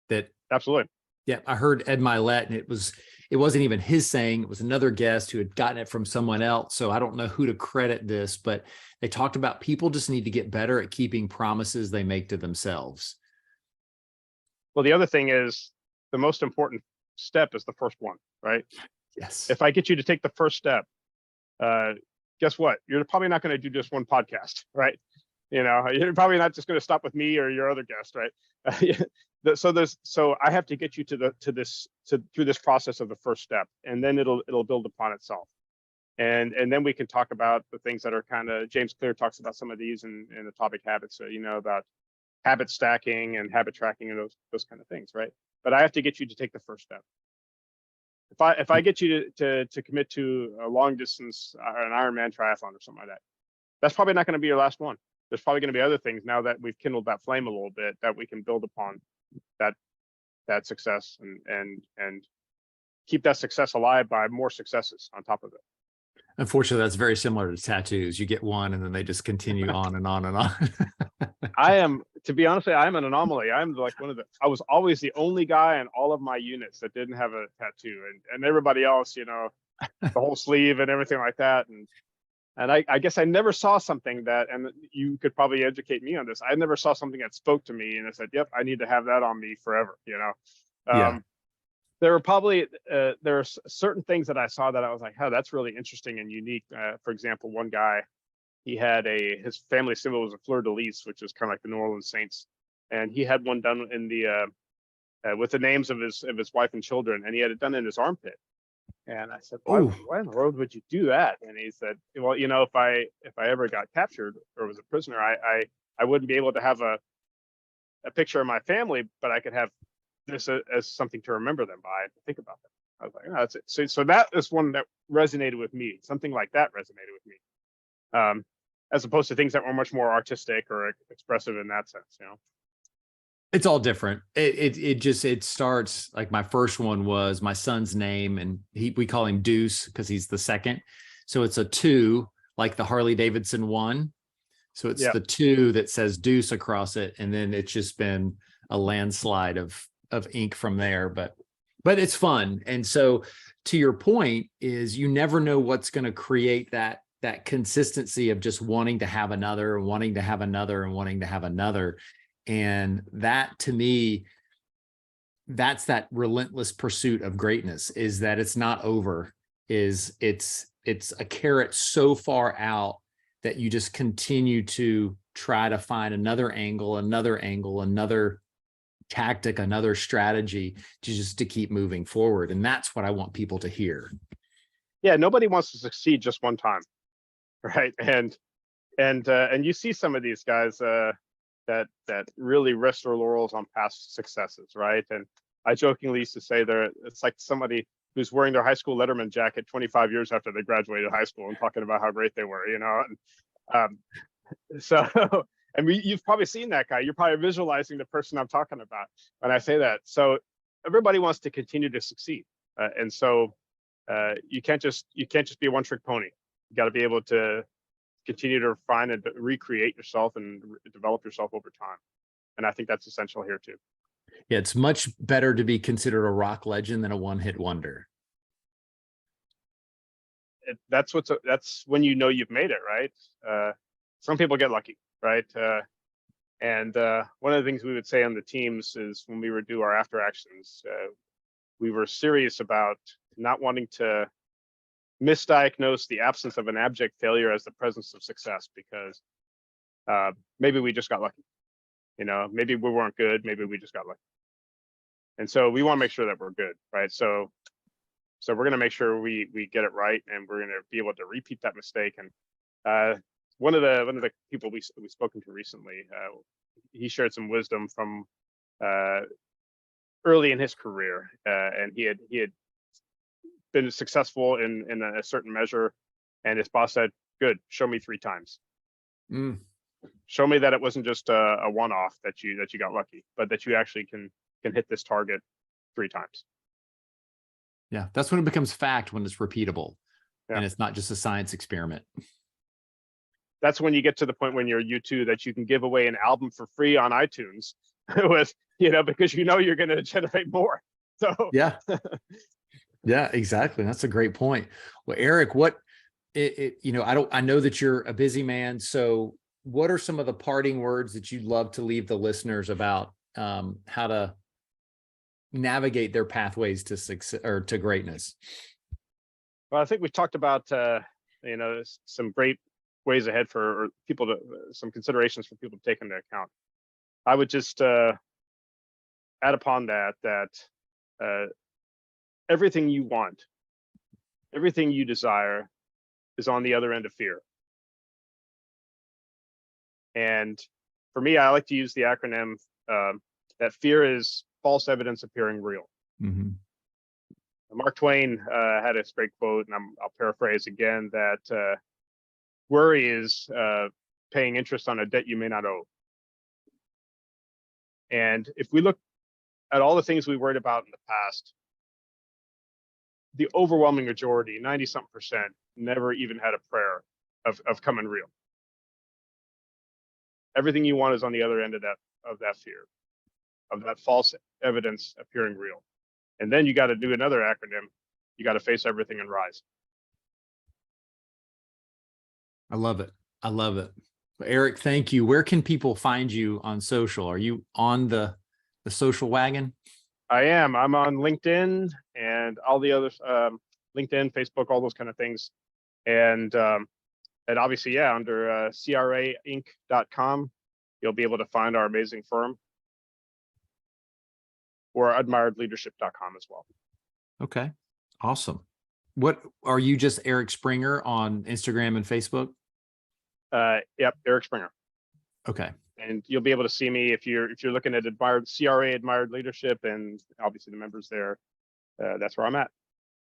[SPEAKER 1] That
[SPEAKER 2] absolutely.
[SPEAKER 1] Yeah, I heard Ed Milet, and it wasn't even his saying, it was another guest who had gotten it from someone else. So I don't know who to credit this, but they talked about people just need to get better at keeping promises they make to themselves.
[SPEAKER 2] Well, the other thing is, the most important step is the first one, right?
[SPEAKER 1] Yes.
[SPEAKER 2] If I get you to take the first step, guess what? You're probably not going to do just one podcast, right? You're probably not just going to stop with me or your other guest, right? So I have to get you through this process of the first step, and then it'll build upon itself. and then we can talk about the things that are kind of, James Clear talks about some of these in Atomic Habits, you know, about habit stacking and habit tracking and those kind of things, right? But I have to get you to take the first step. If I get you to commit to a long distance or an Ironman triathlon or something like that, that's probably not going to be your last one. There's probably going to be other things now that we've kindled that flame a little bit that we can build upon that success and keep that success alive by more successes on top of it.
[SPEAKER 1] Unfortunately, that's very similar to tattoos. You get one and then they just continue on and on and on.
[SPEAKER 2] I am, to be honest, I'm an anomaly. I'm like I was always the only guy in all of my units that didn't have a tattoo, and everybody else, you know, the whole sleeve and everything like that. And I guess I never saw something that, and you could probably educate me on this, I never saw something that spoke to me and I said, yep, I need to have that on me forever, you know.
[SPEAKER 1] Yeah.
[SPEAKER 2] There were probably there are certain things that I saw that I was like, oh, that's really interesting and unique. For example, one guy, he had his family symbol was a fleur de lis, which is kind of like the New Orleans Saints, and he had one done in the with the names of his wife and children, and he had it done in his armpit. And I said, why in the world would you do that? And he said, well, you know, if I ever got captured or was a prisoner, I wouldn't be able to have a picture of my family, but I could have this as something to remember them by, to think about them. I was like, oh, that's it. So that is one that resonated with me. Something like that resonated with me, as opposed to things that were much more artistic or expressive in that sense. You know,
[SPEAKER 1] it's all different. It starts like my first one was my son's name, and we call him Deuce because he's the second. So it's a 2, like the Harley Davidson 1. So it's the 2 that says Deuce across it, and then it's just been a landslide of ink from there. But it's fun. And so to your point is you never know what's going to create that consistency of just wanting to have another and wanting to have another and wanting to have another. And that, to me, that's that relentless pursuit of greatness, is that it's not over, it's a carrot so far out that you just continue to try to find another angle, another tactic, another strategy to keep moving forward. And that's what I want people to hear.
[SPEAKER 2] Yeah, nobody wants to succeed just one time, right? And you see some of these guys that really rest their laurels on past successes, right? And I jokingly used to say it's like somebody who's wearing their high school Letterman jacket 25 years after they graduated high school and talking about how great they were, you know. And so and you've probably seen that guy. You're probably visualizing the person I'm talking about when I say that. So everybody wants to continue to succeed, and so you can't just be a one-trick pony. You got to be able to continue to refine and recreate yourself and develop yourself over time. And I think that's essential here too.
[SPEAKER 1] Yeah, it's much better to be considered a rock legend than a one-hit wonder.
[SPEAKER 2] That's when you know you've made it, right? Some people get lucky, right? And one of the things we would say on the teams is when we would do our after actions, we were serious about not wanting to misdiagnose the absence of an abject failure as the presence of success, because maybe we just got lucky. You know, maybe we weren't good, maybe we just got lucky. And so we want to make sure that we're good, right? So we're going to make sure we get it right, and we're going to be able to repeat that mistake. And one of the people we've spoken to recently, he shared some wisdom from early in his career, and he had been successful in a certain measure, and his boss said, "Good, show me 3 times. Show me that it wasn't just a one-off, that you got lucky, but that you actually can hit this target 3 times."
[SPEAKER 1] Yeah, that's when it becomes fact, when it's repeatable, and it's not just a science experiment.
[SPEAKER 2] That's when you get to the point when you're U2 that you can give away an album for free on iTunes with, you know, because you know you're going to generate more. So
[SPEAKER 1] yeah. Yeah, exactly. That's a great point. Well, Eric, you know, I know that you're a busy man. So what are some of the parting words that you'd love to leave the listeners about how to navigate their pathways to success or to greatness?
[SPEAKER 2] Well, I think we talked about, you know, some great ways ahead for people some considerations for people to take into account. I would just add upon that everything you want, everything you desire is on the other end of fear. And for me, I like to use the acronym that fear is false evidence appearing real.
[SPEAKER 1] Mm-hmm.
[SPEAKER 2] Mark Twain had a great quote, and I'll paraphrase again, that worry is paying interest on a debt you may not owe. And if we look at all the things we worried about in the past, the overwhelming majority, 90-something%, never even had a prayer of coming real. Everything you want is on the other end of that fear, of that false evidence appearing real. And then you got to do another acronym. You got to face everything and rise.
[SPEAKER 1] I love it. I love it. Eric, thank you. Where can people find you on social? Are you on the social wagon?
[SPEAKER 2] I am. I'm on LinkedIn and all the other LinkedIn, Facebook, all those kind of things. And obviously, yeah, under crainc.com, you'll be able to find our amazing firm, or admiredleadership.com as well.
[SPEAKER 1] Okay. Awesome. What are you, just Eric Springer on Instagram and Facebook?
[SPEAKER 2] Yep, Eric Springer.
[SPEAKER 1] Okay.
[SPEAKER 2] And you'll be able to see me if you're looking at Admired Leadership, and obviously the members there. That's where I'm at.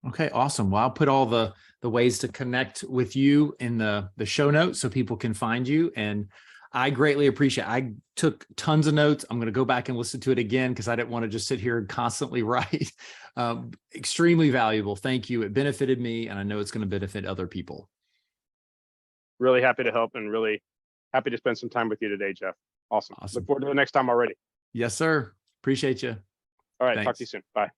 [SPEAKER 1] Okay, awesome. Well, I'll put all the ways to connect with you in the show notes so people can find you. And I greatly appreciate it. I took tons of notes. I'm going to go back and listen to it again because I didn't want to just sit here and constantly write. Extremely valuable. Thank you. It benefited me, and I know it's going to benefit other people.
[SPEAKER 2] Really happy to help, and really happy to spend some time with you today, Jeff. Awesome. Look forward to the next time already.
[SPEAKER 1] Yes, sir. Appreciate you.
[SPEAKER 2] All right.
[SPEAKER 1] Thanks.
[SPEAKER 2] Talk to you soon. Bye.